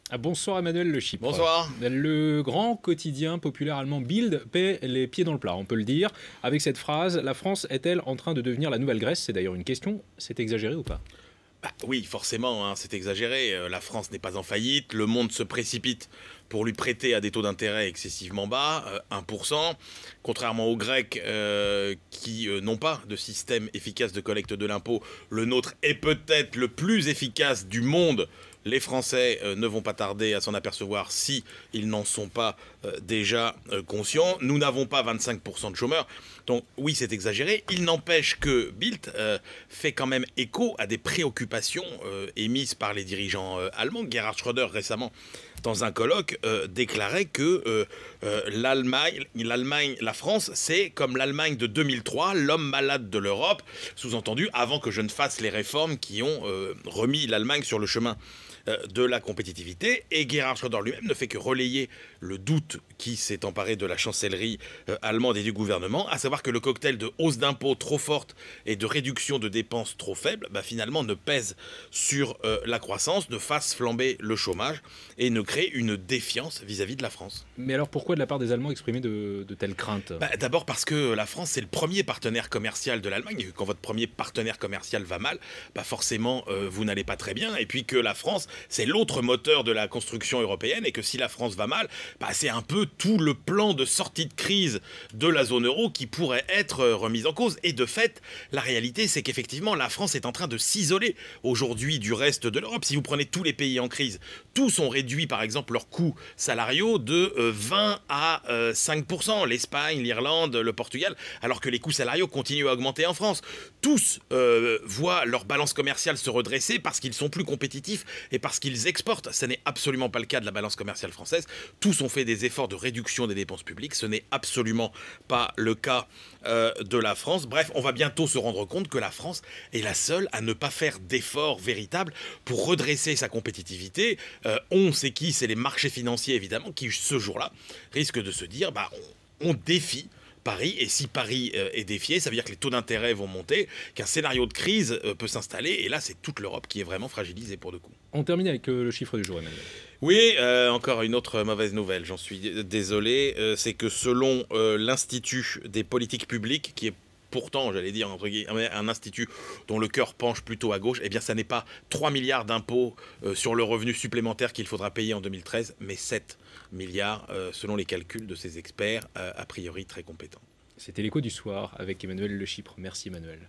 Ah, bonsoir Emmanuel Le Chypre. Bonsoir. Le grand quotidien populaire allemand Bild paie les pieds dans le plat, on peut le dire. Avec cette phrase, la France est-elle en train de devenir la nouvelle Grèce? C'est d'ailleurs une question, c'est exagéré ou pas? Oui, forcément, hein, c'est exagéré. La France n'est pas en faillite. Le monde se précipite pour lui prêter à des taux d'intérêt excessivement bas, 1%. Contrairement aux Grecs qui n'ont pas de système efficace de collecte de l'impôt, le nôtre est peut-être le plus efficace du monde. Les Français ne vont pas tarder à s'en apercevoir si ils n'en sont pas déjà conscients. Nous n'avons pas 25% de chômeurs. Donc oui, c'est exagéré. Il n'empêche que Bild fait quand même écho à des préoccupations émises par les dirigeants allemands. Gerhard Schröder récemment, dans un colloque, déclarait que la France, c'est comme l'Allemagne de 2003, l'homme malade de l'Europe, sous-entendu avant que je ne fasse les réformes qui ont remis l'Allemagne sur le chemin de la compétitivité. Et Gerhard Schröder lui-même ne fait que relayer le doute qui s'est emparé de la chancellerie allemande et du gouvernement, à savoir que le cocktail de hausse d'impôts trop forte et de réduction de dépenses trop faible, finalement ne pèse sur la croissance, ne fasse flamber le chômage et ne crée une défiance vis-à-vis de la France. Mais alors pourquoi de la part des Allemands exprimer de telles craintes? D'abord parce que la France, c'est le premier partenaire commercial de l'Allemagne. Quand votre premier partenaire commercial va mal, forcément, vous n'allez pas très bien. Et puis que la France, c'est l'autre moteur de la construction européenne. Et que si la France va mal, c'est un peu tout le plan de sortie de crise de la zone euro qui pourrait être remis en cause. Et de fait, la réalité, c'est qu'effectivement, la France est en train de s'isoler aujourd'hui du reste de l'Europe. Si vous prenez tous les pays en crise, tous ont réduit, par exemple, leurs coûts salariaux de 20 à 5%. L'Espagne, l'Irlande, le Portugal, alors que les coûts salariaux continuent à augmenter en France. Tous voient leur balance commerciale se redresser parce qu'ils sont plus compétitifs et parce qu'ils exportent. Ce n'est absolument pas le cas de la balance commerciale française. Tous ont fait des efforts de réduction des dépenses publiques. Ce n'est absolument pas le cas de la France. Bref, on va bientôt se rendre compte que la France est la seule à ne pas faire d'efforts véritables pour redresser sa compétitivité. On sait qui? C'est les marchés financiers, évidemment, qui, ce jour-là, risquent de se dire on défie Paris, et si Paris est défié, ça veut dire que les taux d'intérêt vont monter, qu'un scénario de crise peut s'installer, et là, c'est toute l'Europe qui est vraiment fragilisée pour le coup. On termine avec le chiffre du jour, Emmanuel. Oui, encore une autre mauvaise nouvelle, j'en suis désolé, c'est que selon l'Institut des politiques publiques, qui est pourtant, j'allais dire, entre guillemets, un institut dont le cœur penche plutôt à gauche, eh bien, ça n'est pas 3 milliards d'impôts sur le revenu supplémentaire qu'il faudra payer en 2013, mais 7 milliards selon les calculs de ces experts, a priori très compétents. C'était l'écho du soir avec Emmanuel Le Chypre. Merci Emmanuel.